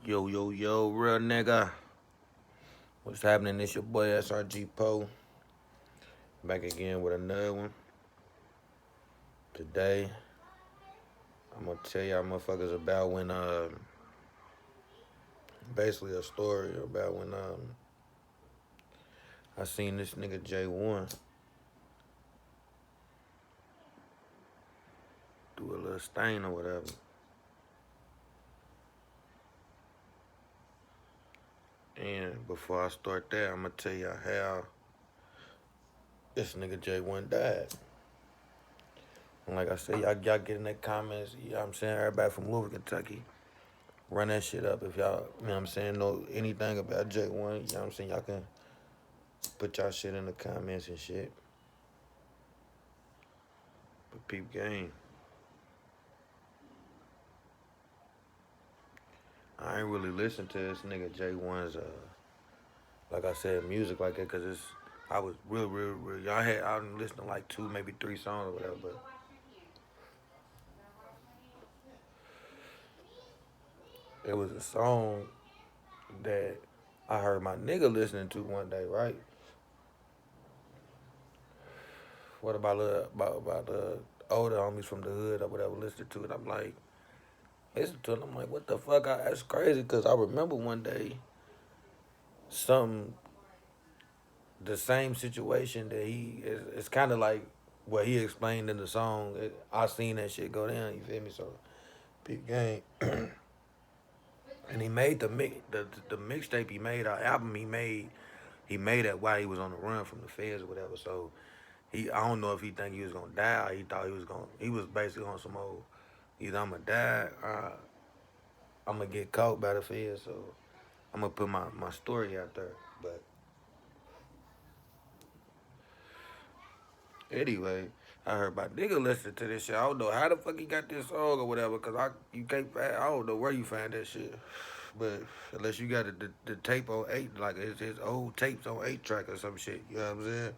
Yo, yo, yo, real nigga. What's happening? It's your boy SRG Poe. Back again with another one. Today, I'm gonna tell y'all motherfuckers about when, basically a story about when, I seen this nigga J1 do a little stain or whatever. And before I start that, I'm gonna tell y'all how this nigga J1 died. And like I said, y'all get in the comments, you know what I'm saying? Everybody from Louisville, Kentucky. Run that shit up if y'all, you know what I'm saying, know anything about J1, you know what I'm saying? Y'all can put y'all shit in the comments and shit. But peep game. I ain't really listen to this nigga J1's, like I said, music like that, cause I was real. I didn't listen to like 2, maybe 3 songs or whatever, but it was a song that I heard my nigga listening to one day, right? What about the older homies from the hood or whatever listening to it? I'm like, listen to it. I'm like, what the fuck? That's crazy, cause I remember one day some the same situation that it's kind of like what he explained in the song. I seen that shit go down. You feel me? So big game. And he made the mixtape he made, our album he made that while he was on the run from the feds or whatever. So I don't know if he think he was gonna die or he thought he was basically on some old, either I'm gonna die or I'm gonna get caught by the feds. So I'm gonna put my story out there. But anyway, I heard my nigga listen to this shit. I don't know how the fuck he got this song or whatever, cause you can't find, I don't know where you find that shit. But unless you got the tape on 8, like his old tapes on 8-track or some shit, you know what I'm saying?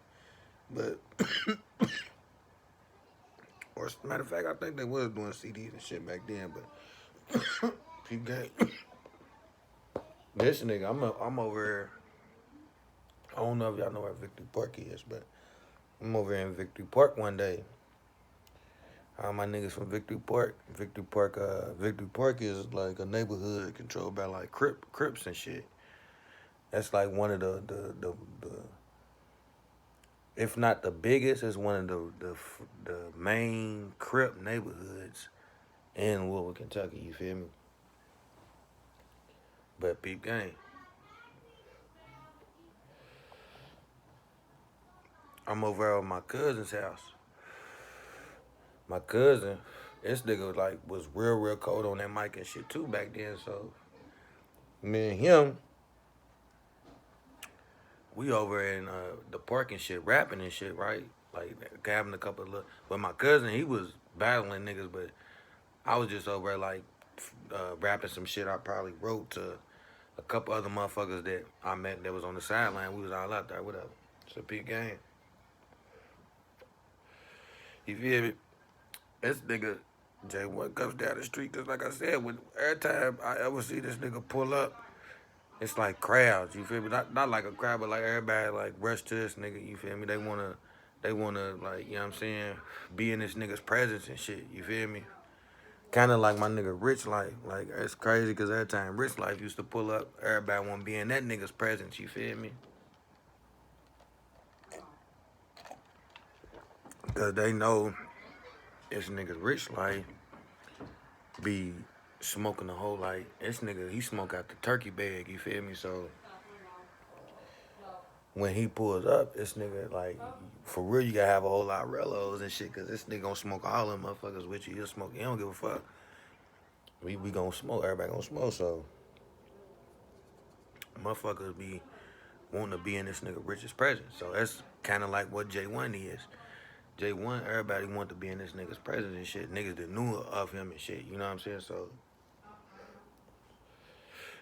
But, or as a matter of fact, I think they was doing CDs and shit back then, but peep game. This nigga, I'm over here. I don't know if y'all know where Victory Park is, but I'm over here in Victory Park one day. All my niggas from Victory Park. Victory Park is like a neighborhood controlled by like Crips and shit. That's like one of the if not the biggest, it's one of the main Crip neighborhoods in Louisville, Kentucky. You feel me? But peep game. I'm over at my cousin's house. My cousin, this nigga was real cold on that mic and shit too back then. So me and him, we over in the park and shit, rapping and shit, right? Like having a couple of but my cousin, he was battling niggas, but I was just over there like rapping some shit I probably wrote to a couple other motherfuckers that I met that was on the sideline. We was all out there, whatever. It's a big game. You feel me? This nigga J1 comes down the street, just like I said, when every time I ever see this nigga pull up, it's like crowds, you feel me? Not like a crowd, but like everybody like rush to this nigga, you feel me? They wanna like, you know what I'm saying, be in this nigga's presence and shit, you feel me? Kinda like my nigga Rich Life. Like it's crazy cause every time Rich Life used to pull up, everybody wanna be in that nigga's presence, you feel me? Cause they know this nigga Rich Life be smoking the whole like this nigga he smoke out the turkey bag, you feel me? So when he pulls up, this nigga like for real you gotta have a whole lot of relos and shit, cause this nigga gonna smoke all them motherfuckers with you. He'll smoke, he don't give a fuck. We gonna smoke, everybody gonna smoke, so motherfuckers be wanting to be in this nigga Rich's presence. So that's kinda like what J1 is. J1, everybody want to be in this nigga's presence and shit. Niggas that knew of him and shit, you know what I'm saying? So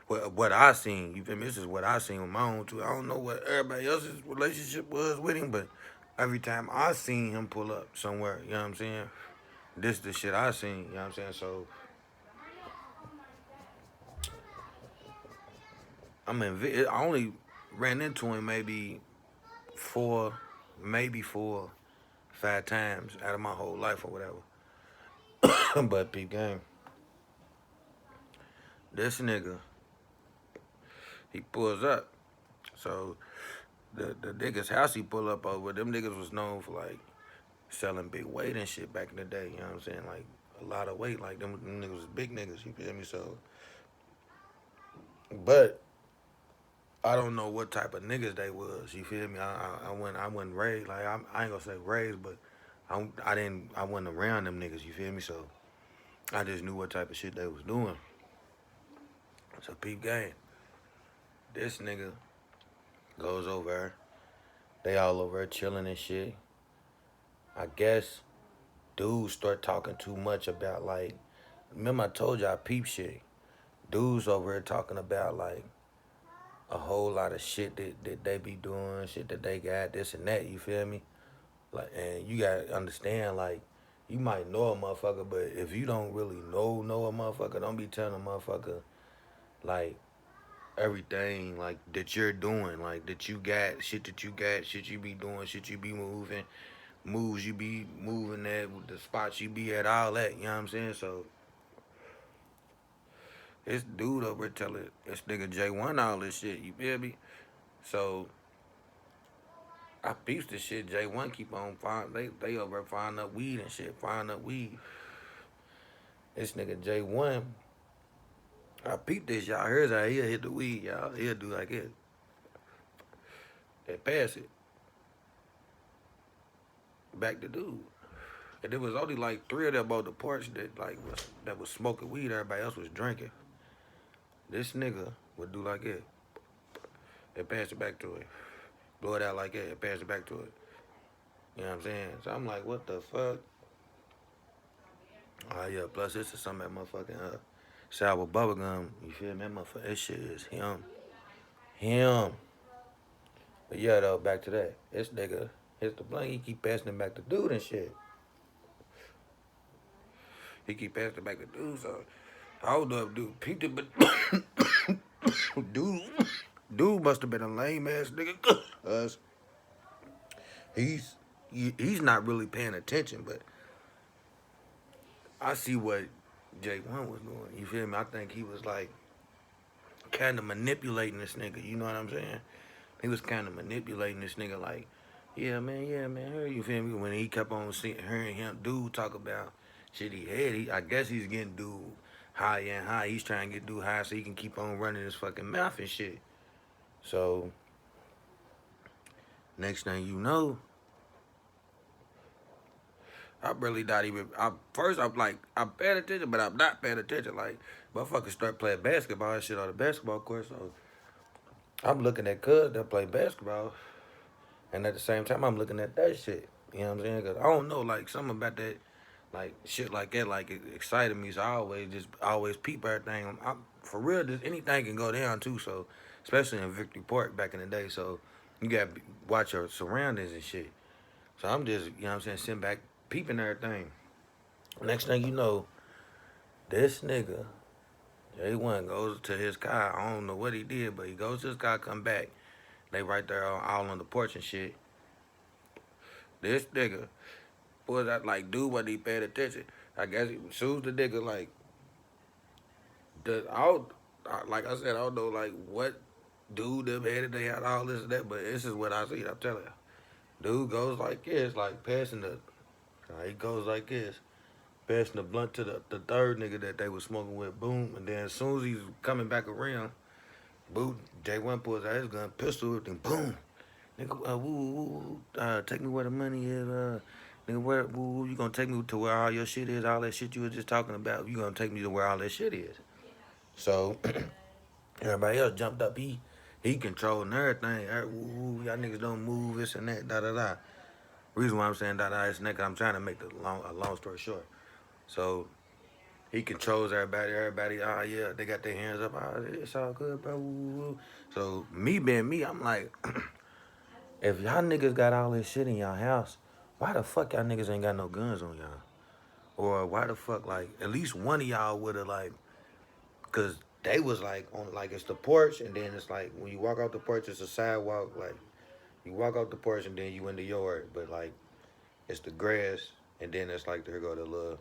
what I seen, you feel me? This is what I seen with my own too. I don't know what everybody else's relationship was with him, but every time I seen him pull up somewhere, you know what I'm saying? This the shit I seen, you know what I'm saying? So I only ran into him maybe four, 5 times out of my whole life or whatever. But peep game, this nigga, he pulls up. So the niggas house he pull up over, them niggas was known for like selling big weight and shit back in the day. You know what I'm saying? Like a lot of weight. Like them niggas was big niggas. You feel me? So, but I don't know what type of niggas they was. You feel me? I wasn't raised like I ain't gonna say raised, but I wasn't around them niggas. You feel me? So I just knew what type of shit they was doing. So peep game. This nigga goes over there. They all over there chilling and shit. I guess dudes start talking too much about like. Remember I told you I peep shit. Dudes over here talking about like a whole lot of shit that they be doing, shit that they got, this and that, you feel me? Like, and you gotta understand, like, you might know a motherfucker, but if you don't really know a motherfucker, don't be telling a motherfucker, like, everything, like, that you're doing, like, that you got, shit you be doing, shit you be moving, moves you be moving at, the spots you be at, all that, you know what I'm saying? So, this dude over here telling this nigga J1 all this shit, you feel me? So, I peeped this shit. J1 keep on they over finding up weed and shit, finding up weed. This nigga J1, I peeped this, y'all. Here's how he'll hit the weed, y'all. He'll do like it. They pass it. Back to dude. And there was only like 3 of them on the porch that was smoking weed, everybody else was drinking. This nigga would do like it. And pass it back to it. Blow it out like that and pass it back to it. You know what I'm saying? So I'm like, what the fuck? Oh yeah, plus this is some of that motherfucking sour bubblegum. You feel me? That motherfucker, that shit is him. Him. But yeah though, back to that. This nigga hits the blunt, he keep passing it back to dude and shit. He keep passing it back to dude, so hold up, dude. Peeped it, but dude must have been a lame ass nigga. Cause he's not really paying attention, but I see what J1 was doing. You feel me? I think he was like kind of manipulating this nigga. You know what I'm saying? He was kind of manipulating this nigga like, yeah, man, hurry, you feel me? When he kept on hearing him dude talk about shit he had, I guess he's getting dude higher and higher. He's trying to get dude high so he can keep on running his fucking mouth and shit. So, next thing you know, I really not even, first I'm like, I'm paying attention, but I'm not paying attention. Like, motherfuckers start playing basketball and shit on the basketball court, so I'm looking at cuz that play basketball. And at the same time, I'm looking at that shit. You know what I'm saying? Because I don't know, like, something about that, like, shit like that, like, it excited me. So I always peep everything. For real, just anything can go down, too. So, especially in Victory Park back in the day. So, you got to watch your surroundings and shit. So, I'm just, you know what I'm saying, sitting back, peeping everything. Next thing you know, this nigga, J1, goes to his car. I don't know what he did, but he goes to his car, come back. They right there all on the porch and shit. This nigga was that like dude wasn't even paying attention. I guess as soon as the nigga like like I said, I don't know like what dude them had they had all this and that, but this is what I see. I'm telling you. Dude goes like this, like passing the he goes like this. Passing the blunt to the third nigga that they was smoking with, boom, and then as soon as he's coming back around, boom, J1 pulls out his gun, pistol, then boom. Nigga, take me where the money is, nigga, you gonna take me to where all your shit is, all that shit you was just talking about, you gonna take me to where all that shit is. So, everybody else jumped up, he controlling everything, y'all niggas don't move, this and that, da-da-da. Reason why I'm saying da-da is that, I'm trying to make a long story short. So, he controls everybody, yeah, they got their hands up, it's all good, bro, So, me being me, I'm like, if y'all niggas got all this shit in y'all house, why the fuck y'all niggas ain't got no guns on y'all? Or why the fuck, like, at least one of y'all would've, like, cause they was like on like it's the porch, and then it's like when you walk out the porch, it's a sidewalk. Like you walk out the porch, and then you in the yard, but like it's the grass, and then it's like there go the little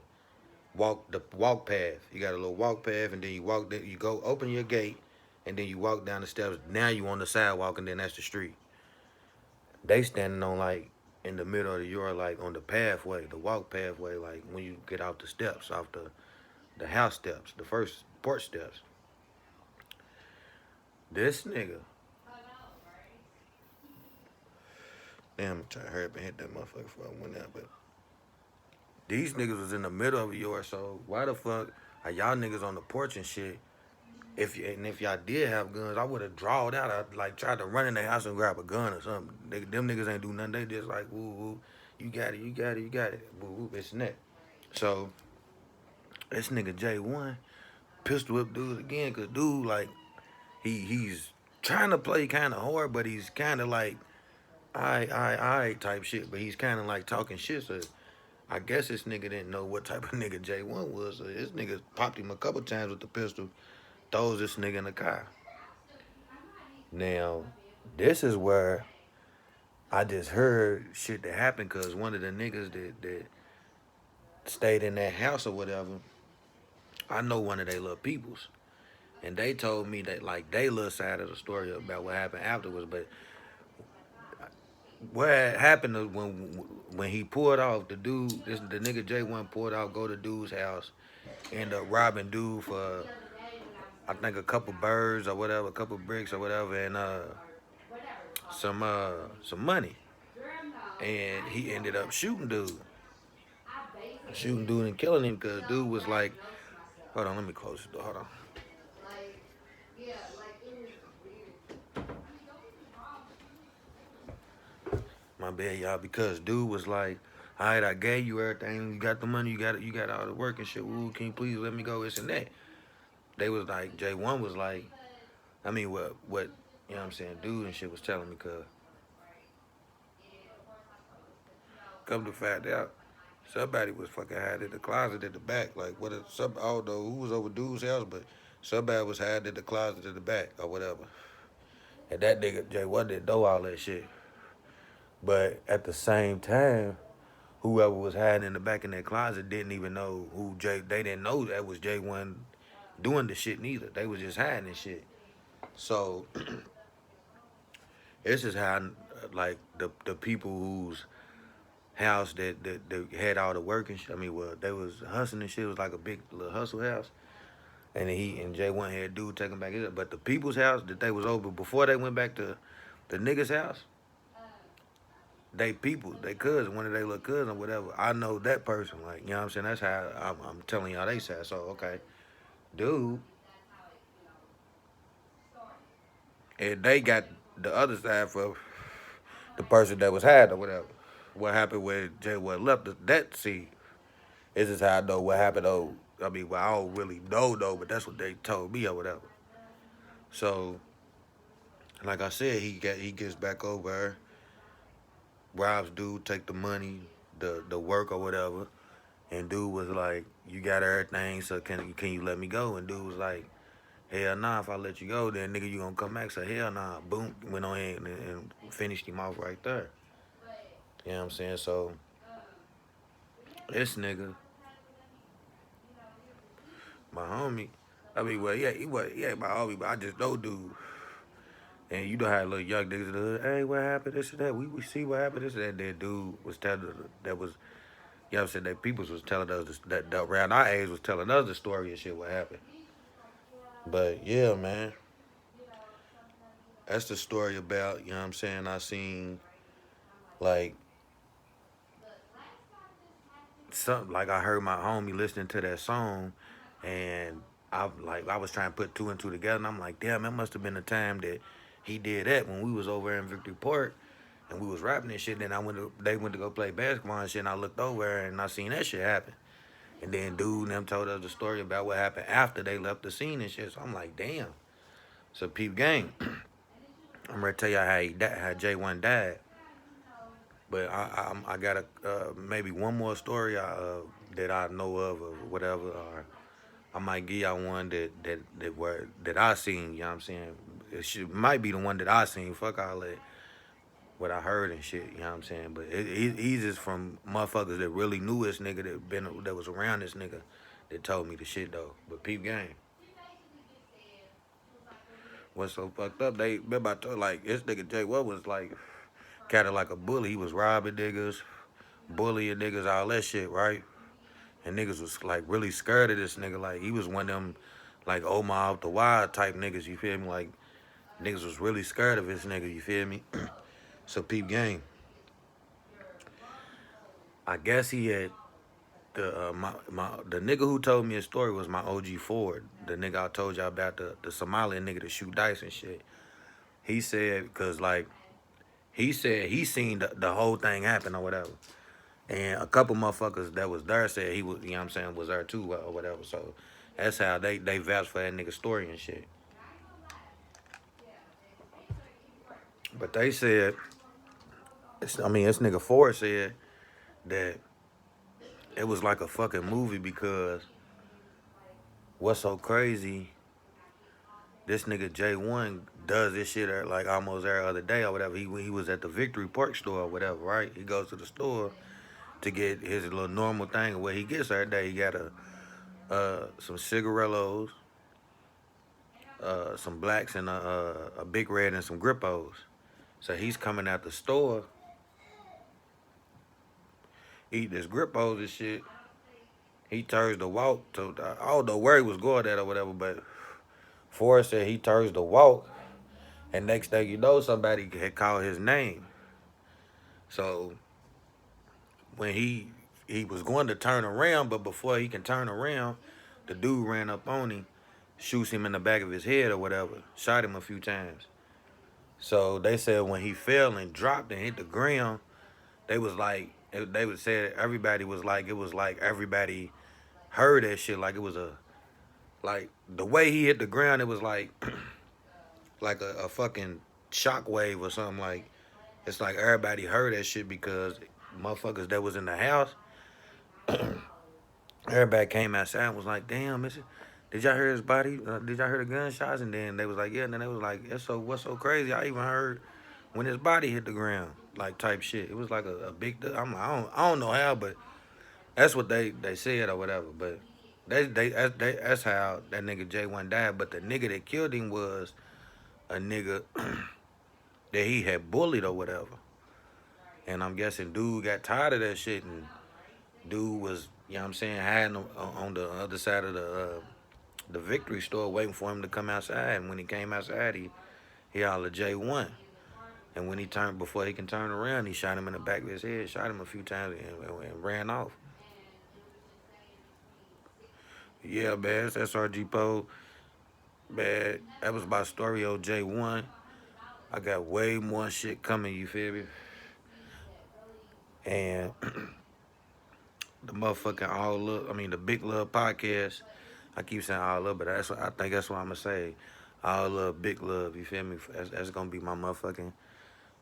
walk path. You got a little walk path, and then you walk. You go open your gate, and then you walk down the steps. Now you on the sidewalk, and then that's the street. They standing on like in the middle of the yard, like on the pathway, the walk pathway, like when you get off the steps, off the house steps, the first porch steps. This nigga, damn, I'm trying to hurry up and hit that motherfucker before I went out, but these niggas was in the middle of the yard, so why the fuck are y'all niggas on the porch and shit? If y'all did have guns, I would have drawed out. I like tried to run in the house and grab a gun or something. Them niggas ain't do nothing. They just like woo woo, you got it, you got it, you got it, woo woo, it's net. So this nigga J1 pistol whip dude again, cause dude like he's trying to play kind of hard, but he's kind of like I type shit, but he's kind of like talking shit. So I guess this nigga didn't know what type of nigga J1 was. So this nigga popped him a couple times with the pistol, throws this nigga in the car. Now, this is where I just heard shit that happened because one of the niggas that stayed in that house or whatever, I know one of they little peoples. And they told me that like they little side of the story about what happened afterwards. But what happened is when he pulled off, the nigga J1 pulled off, go to dude's house, end up robbing dude for I think a couple birds or whatever, a couple bricks or whatever, and some money. And he ended up shooting dude and killing him because dude was like, hold on, let me close the door. Hold on. My bad, y'all, because dude was like, all right, I gave you everything. You got the money. You got all the work and shit. Ooh, can you please let me go? This and that. They was like, J1 was like, I mean, what, you know what I'm saying? Dude and shit was telling me, cause come to find out, somebody was fucking hiding in the closet at the back. Like, what? I don't know who was over dude's house, but somebody was hiding in the closet at the back or whatever. And that nigga J1 didn't know all that shit. But at the same time, whoever was hiding in the back in that closet didn't even know who J. They didn't know that was J1 doing the shit neither. They was just hiding and shit. So this is how like the people whose house that had all the work and shit. I mean, well, they was hustling and shit. It was like a big little hustle house. And he and J1 had dude taking back his. But the people's house that they was over before they went back to the niggas' house, they people, they cousin, one of they little cousin or whatever. I know that person. Like, you know what I'm saying? That's how I'm telling y'all they said. So, okay. Dude, and they got the other side for the person that was had or whatever. What happened when J1 left that seat. This is how I know what happened though. I mean, well, I don't really know though, but that's what they told me or whatever. So, like I said, he gets back over, robs dude, take the money, the work or whatever, and dude was like, "You got everything, so can you let me go?" And dude was like, "Hell nah, if I let you go, then nigga you gonna come back." So hell nah, boom, went on ahead and finished him off right there. You know what I'm saying? So this nigga, my homie, I mean, well, yeah, yeah, my homie, but I just know dude. And you know how little young niggas in the hood, hey, what happened, this and that. We see what happened, this and that. That dude was telling us, that was, you know what I'm saying, that peoples was telling us, that around our age was telling us the story and shit, what happened. But yeah, man, that's the story about, you know what I'm saying, I seen, like, something, like I heard my homie listening to that song, and I was trying to put two and two together, and I'm like, damn, that must have been the time that he did that when we was over in Victory Park, and we was rapping and shit. Then they went to go play basketball and shit, and I looked over and I seen that shit happen. And then dude and them told us the story about what happened after they left the scene and shit. So I'm like, damn. So peep gang. I'm ready to tell y'all how how J1 died. But I got maybe one more story that I know of or whatever. Or I might give y'all one that I seen. You know what I'm saying? Might be the one that I seen. Fuck all that. What I heard and shit. You know what I'm saying? But he's just from motherfuckers that really knew this nigga that was around this nigga that told me the shit though. But peep game. What's so fucked up? They been about to like this nigga Jay. What was like? Kinda like a bully. He was robbing niggas, bullying niggas, all that shit, right? And niggas was like really scared of this nigga. Like he was one of them like Omar the Wild type niggas, you feel me? Like niggas was really scared of this nigga, you feel me? So peep game. I guess he had the nigga who told me his story was my OG Ford. The nigga I told y'all about the Somalian nigga that shoot dice and shit. He said, cause like he said he seen the whole thing happen or whatever. And a couple motherfuckers that was there said he was, you know what I'm saying, was there too or whatever. So that's how they vouched for that nigga story and shit. But they said, this nigga Ford said that it was like a fucking movie because what's so crazy, this nigga J1 does this shit like almost every other day or whatever. He was at the Victory Park store or whatever, right? He goes to the store to get his little normal thing. What he gets every day, he got some cigarillos, some blacks and a big red and some grippos. So he's coming out the store, eat this grippos and shit. He turns the walk to, I don't know where he was going at or whatever, but Forrest said he turns the walk, and next thing you know, somebody had called his name. So when he was going to turn around, but before he can turn around, the dude ran up on him, shoots him in the back of his head or whatever, shot him a few times. So they said when he fell and dropped and hit the ground, they was like, they would say everybody was like, it was like everybody heard that shit. Like it was like the way he hit the ground, it was like, like a fucking shockwave or something. Like, it's like everybody heard that shit because motherfuckers that was in the house, everybody came outside and was like, damn, did y'all hear his body? Did y'all hear the gunshots? And then they was like, yeah. And then they was like, what's so crazy? I even heard when his body hit the ground, like type shit. It was like a big. I don't know how, but that's what they said or whatever. But that's how that nigga J1 died. But the nigga that killed him was a nigga that he had bullied or whatever. And I'm guessing dude got tired of that shit and dude was, you know what I'm saying, hiding on the other side of the Victory store waiting for him to come outside. And when he came outside, he hollered J1. And when before he can turn around, he shot him in the back of his head, shot him a few times and ran off. Yeah, man, it's SRG Poe. Man, that was my story on J1. I got way more shit coming, you feel me? And the motherfucking the Big Love podcast. I keep saying all love, but I think that's what I'm gonna say. All love, big love, you feel me? That's gonna be my motherfucking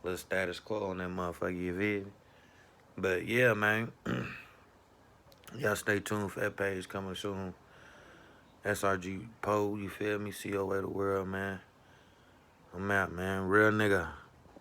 little status quo on that motherfucker, you feel me? But yeah, man. Y'all stay tuned for that page coming soon. SRG Poe, you feel me? COA the world, man. I'm out, man. Real nigga.